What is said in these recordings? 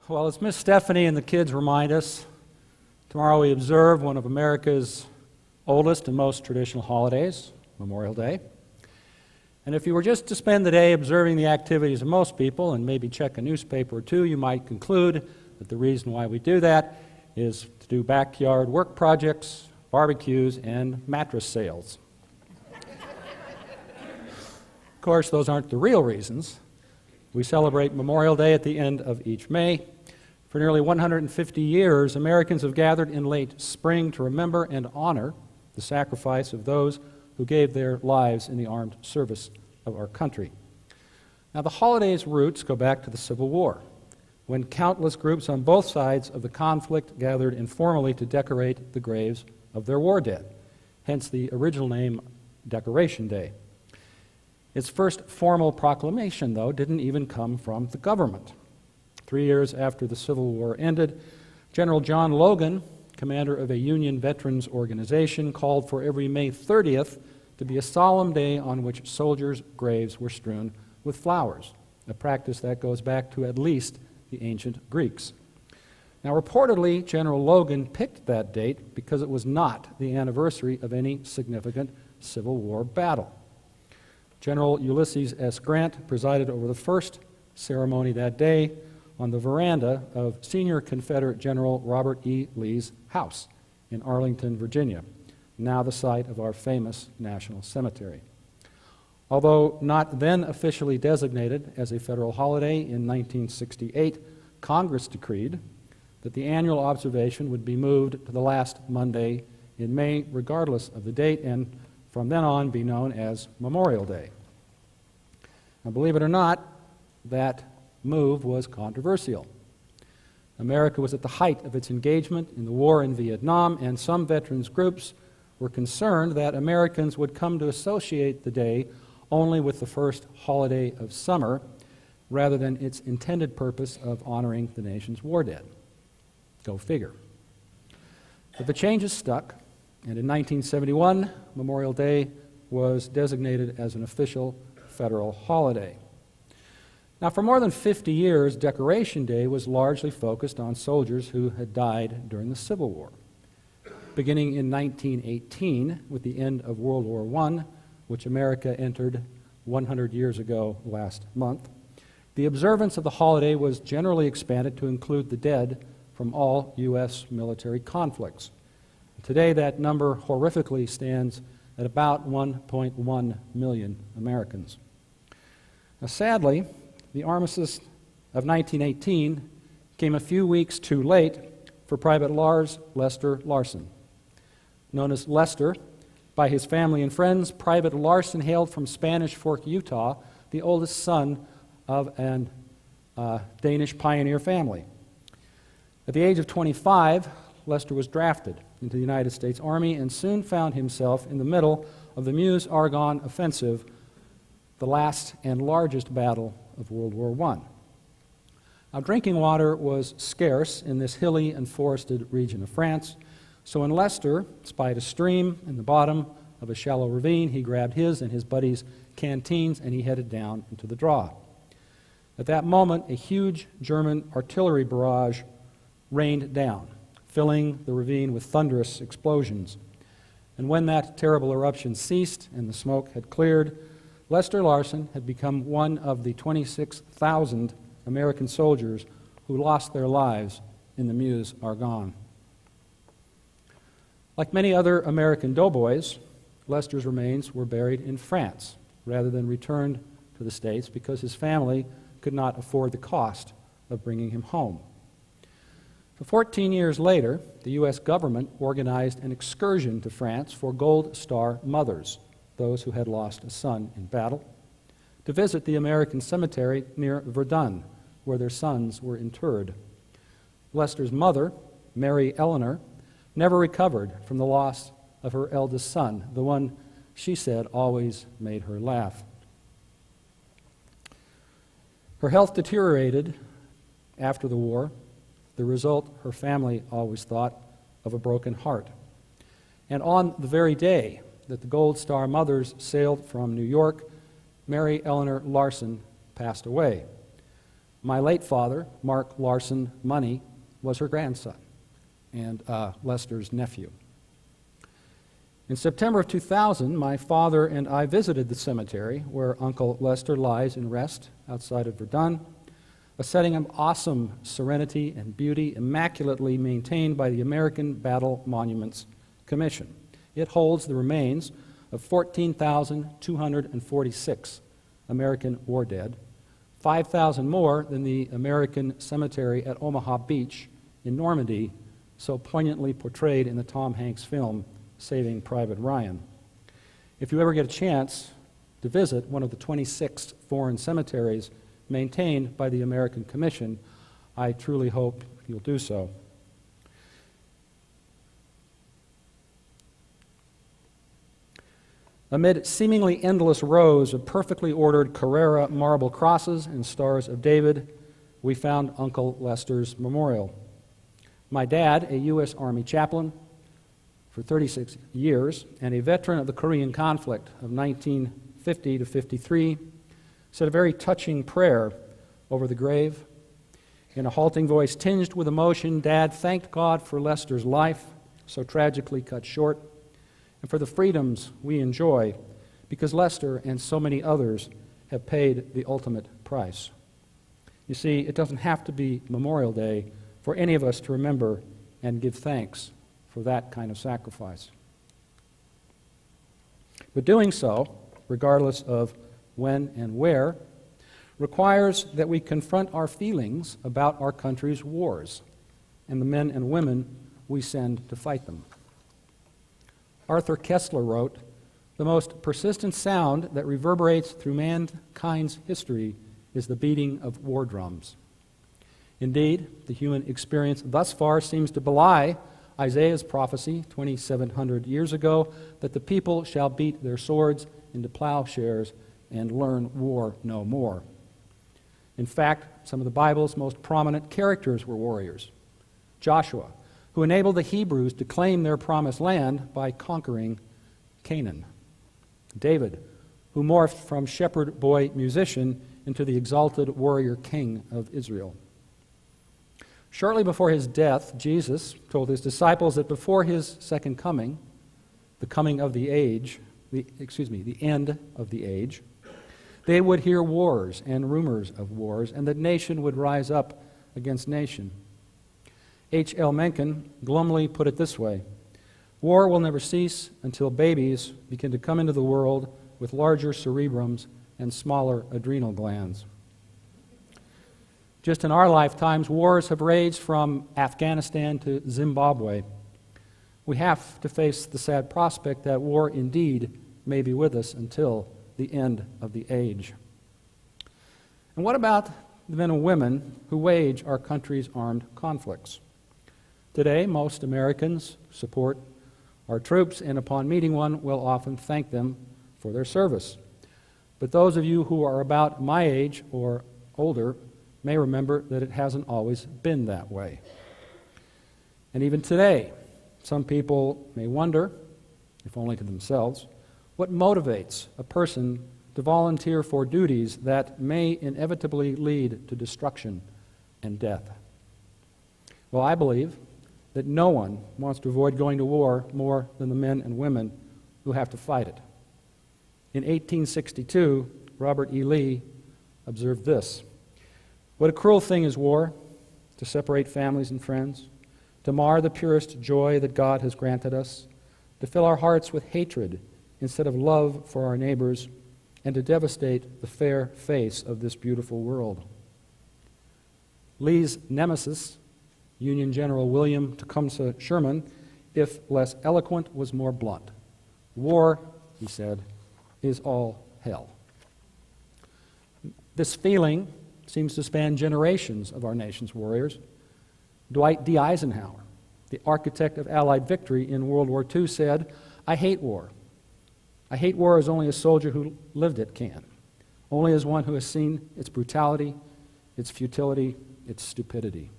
Well, as Miss Stephanie and the kids remind us, tomorrow we observe one of America's oldest and most traditional holidays, Memorial Day. And if you were just to spend the day observing the activities of most people and maybe check a newspaper or two, you might conclude that the reason why we do that is to do backyard work projects, barbecues, and mattress sales. Of course, those aren't the real reasons. We celebrate Memorial Day at the end of each May. For nearly 150 years, Americans have gathered in late spring to remember and honor the sacrifice of those who gave their lives in the armed service of our country. Now, the holiday's roots go back to the Civil War, when countless groups on both sides of the conflict gathered informally to decorate the graves of their war dead, hence the original name Decoration Day. Its first formal proclamation, though, didn't even come from the government. 3 years after the Civil War ended, General John Logan, commander of a Union veterans organization, called for every May 30th to be a solemn day on which soldiers' graves were strewn with flowers, a practice that goes back to at least the ancient Greeks. Now, reportedly, General Logan picked that date because it was not the anniversary of any significant Civil War battle. General Ulysses S. Grant presided over the first ceremony that day on the veranda of Senior Confederate General Robert E. Lee's house in Arlington, Virginia, now the site of our famous National Cemetery. Although not then officially designated as a federal holiday in 1968, Congress decreed that the annual observation would be moved to the last Monday in May, regardless of the date, and from then on be known as Memorial Day. Now, believe it or not, that move was controversial. America was at the height of its engagement in the war in Vietnam, and some veterans groups were concerned that Americans would come to associate the day only with the first holiday of summer, rather than its intended purpose of honoring the nation's war dead. Go figure. But the changes stuck, and in 1971, Memorial Day was designated as an official federal holiday. Now, for more than 50 years, Decoration Day was largely focused on soldiers who had died during the Civil War. Beginning in 1918, with the end of World War I, which America entered 100 years ago last month, the observance of the holiday was generally expanded to include the dead from all U.S. military conflicts. Today, that number horrifically stands at about 1.1 million Americans. Now, sadly, the armistice of 1918 came a few weeks too late for Private Lars Lester Larson. Known as Lester by his family and friends, Private Larson hailed from Spanish Fork, Utah, the oldest son of an Danish pioneer family. At the age of 25, Lester was drafted into the United States Army and soon found himself in the middle of the Meuse-Argonne offensive, the last and largest battle of World War I. Now, drinking water was scarce in this hilly and forested region of France, so when Lester spied a stream in the bottom of a shallow ravine, he grabbed his and his buddies' canteens and he headed down into the draw. At that moment, a huge German artillery barrage rained down, filling the ravine with thunderous explosions. And when that terrible eruption ceased and the smoke had cleared, Lester Larson had become one of the 26,000 American soldiers who lost their lives in the Meuse-Argonne. Like many other American doughboys, Lester's remains were buried in France rather than returned to the States because his family could not afford the cost of bringing him home. 14 years later, the U.S. government organized an excursion to France for Gold Star mothers, those who had lost a son in battle, to visit the American cemetery near Verdun, where their sons were interred. Lester's mother, Mary Eleanor, never recovered from the loss of her eldest son, the one she said always made her laugh. Her health deteriorated after the war, the result, her family always thought, of a broken heart. And on the very day that the Gold Star mothers sailed from New York, Mary Eleanor Larson passed away. My late father, Mark Larson Money, was her grandson and Lester's nephew. In September of 2000, my father and I visited the cemetery where Uncle Lester lies in rest outside of Verdun, a setting of awesome serenity and beauty immaculately maintained by the American Battle Monuments Commission. It holds the remains of 14,246 American war dead, 5,000 more than the American cemetery at Omaha Beach in Normandy, so poignantly portrayed in the Tom Hanks film Saving Private Ryan. If you ever get a chance to visit one of the 26 foreign cemeteries maintained by the American Commission, I truly hope you'll do so. Amid seemingly endless rows of perfectly ordered Carrara marble crosses and Stars of David, we found Uncle Lester's memorial. My dad, a U.S. Army chaplain for 36 years and a veteran of the Korean conflict of 1950 to 53, said a very touching prayer over the grave. In a halting voice tinged with emotion, Dad thanked God for Lester's life, so tragically cut short, and for the freedoms we enjoy, because Lester and so many others have paid the ultimate price. You see, it doesn't have to be Memorial Day for any of us to remember and give thanks for that kind of sacrifice. But doing so, regardless of when and where, requires that we confront our feelings about our country's wars and the men and women we send to fight them. Arthur Kessler wrote, "The most persistent sound that reverberates through mankind's history is the beating of war drums." Indeed, the human experience thus far seems to belie Isaiah's prophecy 2,700 years ago that the people shall beat their swords into plowshares and learn war no more. In fact, some of the Bible's most prominent characters were warriors. Joshua, who enabled the Hebrews to claim their promised land by conquering Canaan. David, who morphed from shepherd boy musician into the exalted warrior king of Israel. Shortly before his death, Jesus told his disciples that before his second coming, the coming of the age, the end of the age, they would hear wars and rumors of wars, and that nation would rise up against nation. H.L. Mencken glumly put it this way: "War will never cease until babies begin to come into the world with larger cerebrums and smaller adrenal glands." Just in our lifetimes, wars have raged from Afghanistan to Zimbabwe. We have to face the sad prospect that war indeed may be with us until the end of the age. And what about the men and women who wage our country's armed conflicts? Today, most Americans support our troops, and upon meeting one, will often thank them for their service. But those of you who are about my age or older may remember that it hasn't always been that way. And even today, some people may wonder, if only to themselves, what motivates a person to volunteer for duties that may inevitably lead to destruction and death. Well, I believe that no one wants to avoid going to war more than the men and women who have to fight it. In 1862, Robert E. Lee observed this: "What a cruel thing is war, to separate families and friends, to mar the purest joy that God has granted us, to fill our hearts with hatred instead of love for our neighbors, and to devastate the fair face of this beautiful world." Lee's nemesis, Union General William Tecumseh Sherman, if less eloquent, was more blunt. "War," he said, "is all hell." This feeling seems to span generations of our nation's warriors. Dwight D. Eisenhower, the architect of Allied victory in World War II, said, "I hate war. I hate war as only a soldier who lived it can, only as one who has seen its brutality, its futility, its stupidity."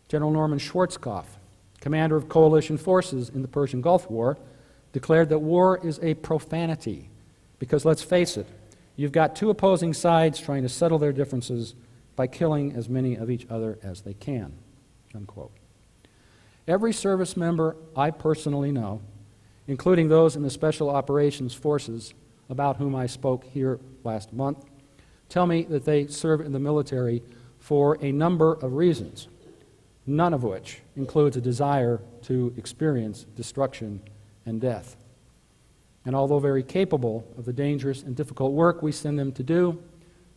General Norman Schwarzkopf, commander of coalition forces in the Persian Gulf War, declared that war is a profanity because, let's face it, You've got two opposing sides trying to settle their differences by killing as many of each other as they can." Unquote. Every service member I personally know, including those in the Special Operations Forces, about whom I spoke here last month, tell me that they serve in the military for a number of reasons, none of which includes a desire to experience destruction and death. And although very capable of the dangerous and difficult work we send them to do,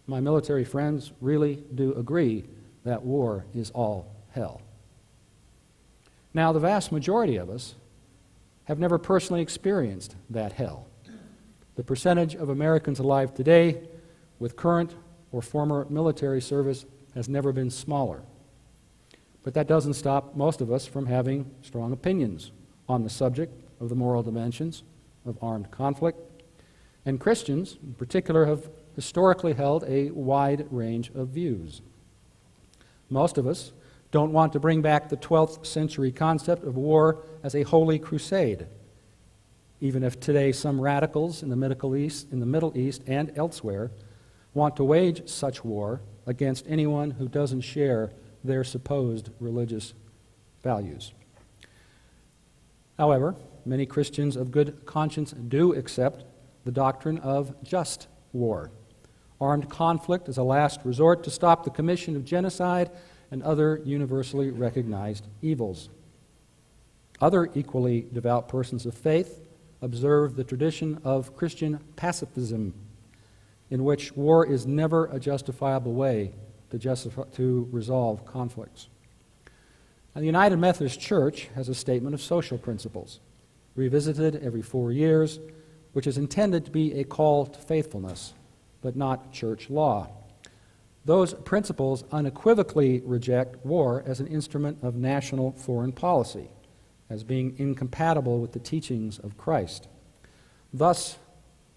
my military friends really do agree that war is all hell. Now, the vast majority of us have never personally experienced that hell. The percentage of Americans alive today with current or former military service has never been smaller. But that doesn't stop most of us from having strong opinions on the subject of the moral dimensions of armed conflict. And Christians, in particular, have historically held a wide range of views. Most of us don't want to bring back the 12th century concept of war as a holy crusade, even if today some radicals in the Middle East and elsewhere want to wage such war against anyone who doesn't share their supposed religious values. However, many Christians of good conscience do accept the doctrine of just war. Armed conflict is a last resort to stop the commission of genocide and other universally recognized evils. Other equally devout persons of faith observe the tradition of Christian pacifism, in which war is never a justifiable way to resolve conflicts. Now, the United Methodist Church has a statement of social principles, revisited every 4 years, which is intended to be a call to faithfulness, but not church law. Those principles unequivocally reject war as an instrument of national foreign policy, as being incompatible with the teachings of Christ. Thus,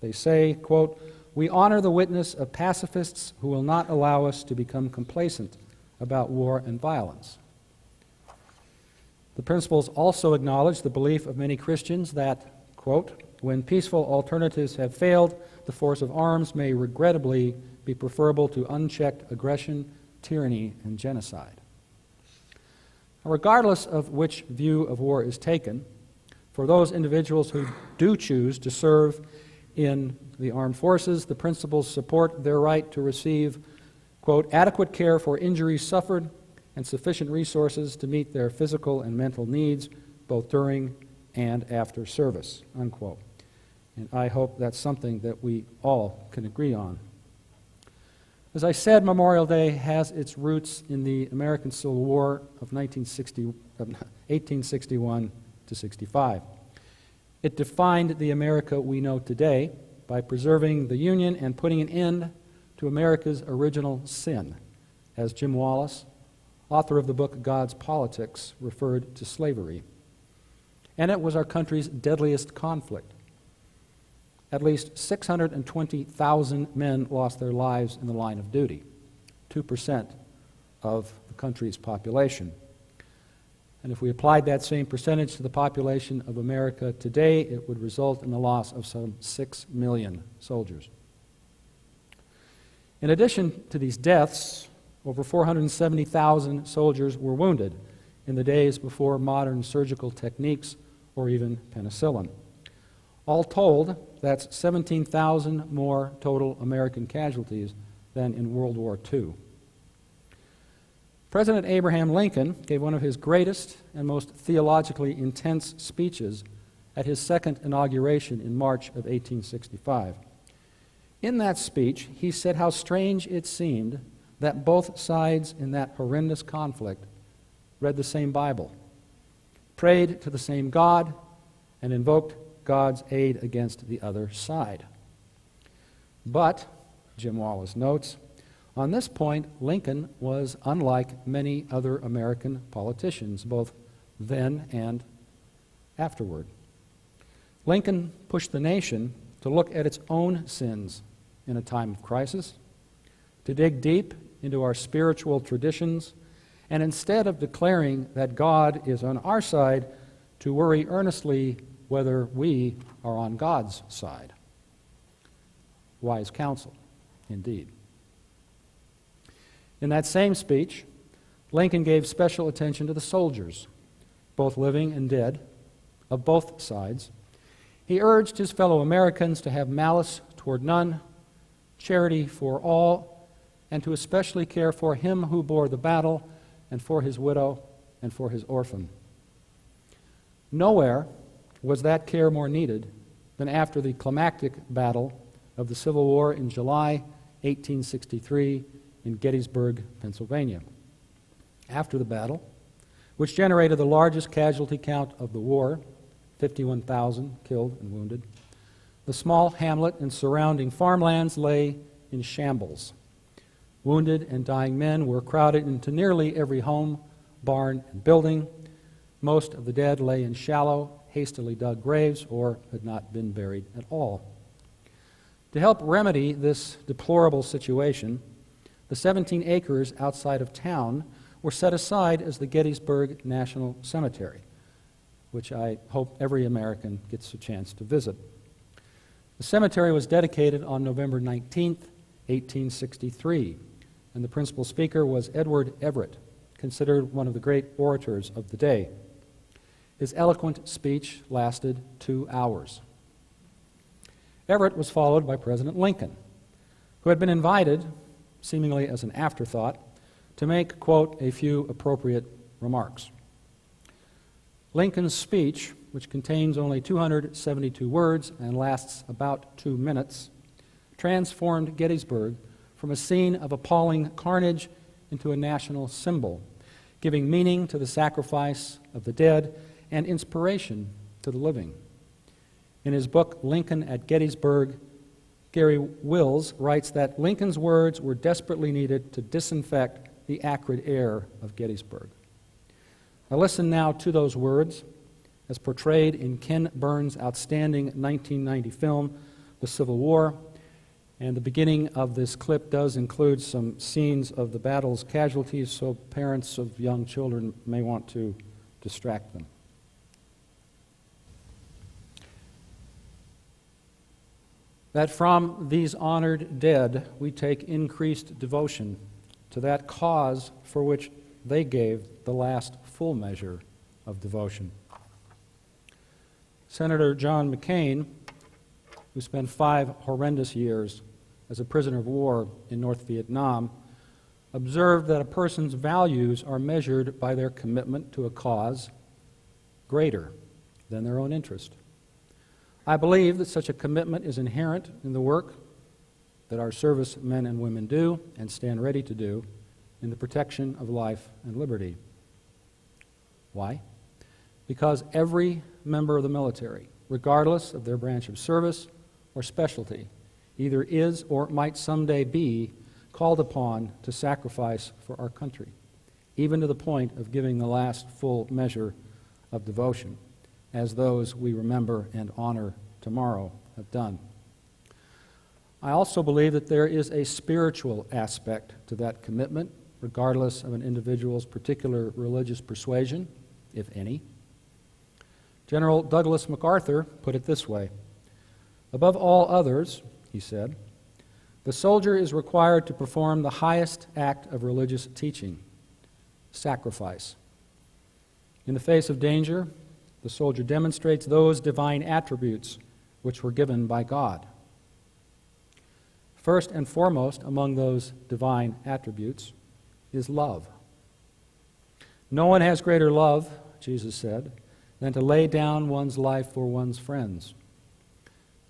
they say, quote, "We honor the witness of pacifists who will not allow us to become complacent about war and violence." The principles also acknowledge the belief of many Christians that, quote, "When peaceful alternatives have failed, the force of arms may regrettably be preferable to unchecked aggression, tyranny, and genocide." Now, regardless of which view of war is taken, for those individuals who do choose to serve in the armed forces, the principles support their right to receive, quote, "adequate care for injuries suffered and sufficient resources to meet their physical and mental needs both during and after service," unquote. And I hope that's something that we all can agree on. As I said, Memorial Day has its roots in the American Civil War of 1861 to 65. It defined the America we know today by preserving the Union and putting an end to America's original sin, as Jim Wallace, author of the book God's Politics, referred to slavery. And it was our country's deadliest conflict. At least 620,000 men lost their lives in the line of duty, 2% of the country's population. And if we applied that same percentage to the population of America today, it would result in the loss of some 6 million soldiers. In addition to these deaths, over 470,000 soldiers were wounded in the days before modern surgical techniques or even penicillin. All told, that's 17,000 more total American casualties than in World War II. President Abraham Lincoln gave one of his greatest and most theologically intense speeches at his second inauguration in March of 1865. In that speech, he said how strange it seemed that both sides in that horrendous conflict read the same Bible, prayed to the same God, and invoked God's aid against the other side. But, Jim Wallace notes, on this point, Lincoln was unlike many other American politicians, both then and afterward. Lincoln pushed the nation to look at its own sins in a time of crisis, to dig deep into our spiritual traditions, and instead of declaring that God is on our side, to worry earnestly whether we are on God's side. wise counsel, indeed. In that same speech, Lincoln gave special attention to the soldiers, both living and dead, of both sides. He urged his fellow Americans to have malice toward none, charity for all, and to especially care for him who bore the battle, and for his widow, and for his orphan. Nowhere was that care more needed than after the climactic battle of the Civil War in July 1863 in Gettysburg, Pennsylvania. After the battle, which generated the largest casualty count of the war, 51,000 killed and wounded, the small hamlet and surrounding farmlands lay in shambles. Wounded and dying men were crowded into nearly every home, barn, and building. Most of the dead lay in shallow, hastily dug graves or had not been buried at all. To help remedy this deplorable situation, the 17 acres outside of town were set aside as the Gettysburg National Cemetery, which I hope every American gets a chance to visit. The cemetery was dedicated on November 19, 1863, and the principal speaker was Edward Everett, considered one of the great orators of the day. His eloquent speech lasted 2 hours. Everett was followed by President Lincoln, who had been invited, seemingly as an afterthought, to make, quote, a few appropriate remarks. Lincoln's speech, which contains only 272 words and lasts about 2 minutes, transformed Gettysburg from a scene of appalling carnage into a national symbol, giving meaning to the sacrifice of the dead and inspiration to the living. In his book, Lincoln at Gettysburg, Gary Wills writes that Lincoln's words were desperately needed to disinfect the acrid air of Gettysburg. Now listen now to those words as portrayed in Ken Burns' outstanding 1990 film, The Civil War. And the beginning of this clip does include some scenes of the battle's casualties, so parents of young children may want to distract them. That from these honored dead we take increased devotion to that cause for which they gave the last full measure of devotion. Senator John McCain, who spent 5 horrendous years as a prisoner of war in North Vietnam, observed that a person's values are measured by their commitment to a cause greater than their own interest. I believe that such a commitment is inherent in the work that our service men and women do and stand ready to do in the protection of life and liberty. Why? Because every member of the military, regardless of their branch of service or specialty, either is or might someday be called upon to sacrifice for our country, even to the point of giving the last full measure of devotion, as those we remember and honor tomorrow have done. I also believe that there is a spiritual aspect to that commitment, regardless of an individual's particular religious persuasion, if any. General Douglas MacArthur put it this way: above all others, he said, the soldier is required to perform the highest act of religious teaching, sacrifice. In the face of danger, the soldier demonstrates those divine attributes which were given by God. First and foremost among those divine attributes is love. No one has greater love, Jesus said, than to lay down one's life for one's friends.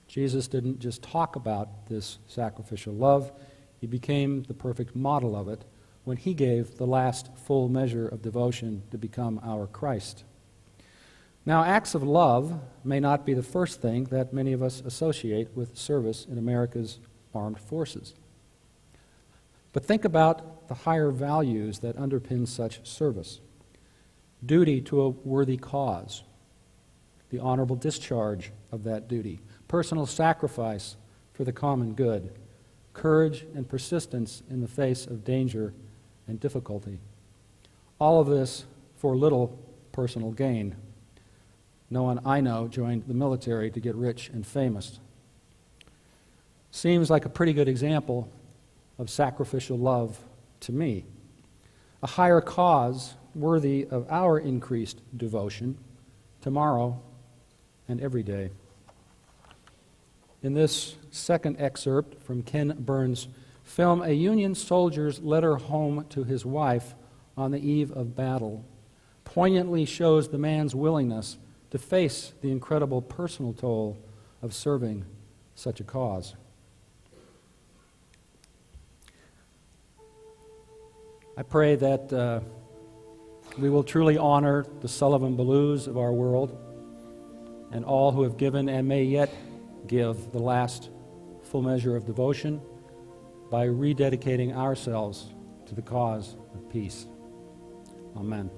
Jesus didn't just talk about this sacrificial love, he became the perfect model of it when he gave the last full measure of devotion to become our Christ. Now, acts of love may not be the first thing that many of us associate with service in America's armed forces. But think about the higher values that underpin such service: duty to a worthy cause, the honorable discharge of that duty, personal sacrifice for the common good, courage and persistence in the face of danger and difficulty. All of this for little personal gain. No one I know joined the military to get rich and famous. seems like a pretty good example of sacrificial love to me. A higher cause worthy of our increased devotion tomorrow and every day. In this second excerpt from Ken Burns' film, a Union soldier's letter home to his wife on the eve of battle poignantly shows the man's willingness to face the incredible personal toll of serving such a cause. I pray that we will truly honor the Sullivan Blues of our world and all who have given and may yet give the last full measure of devotion by rededicating ourselves to the cause of peace. Amen.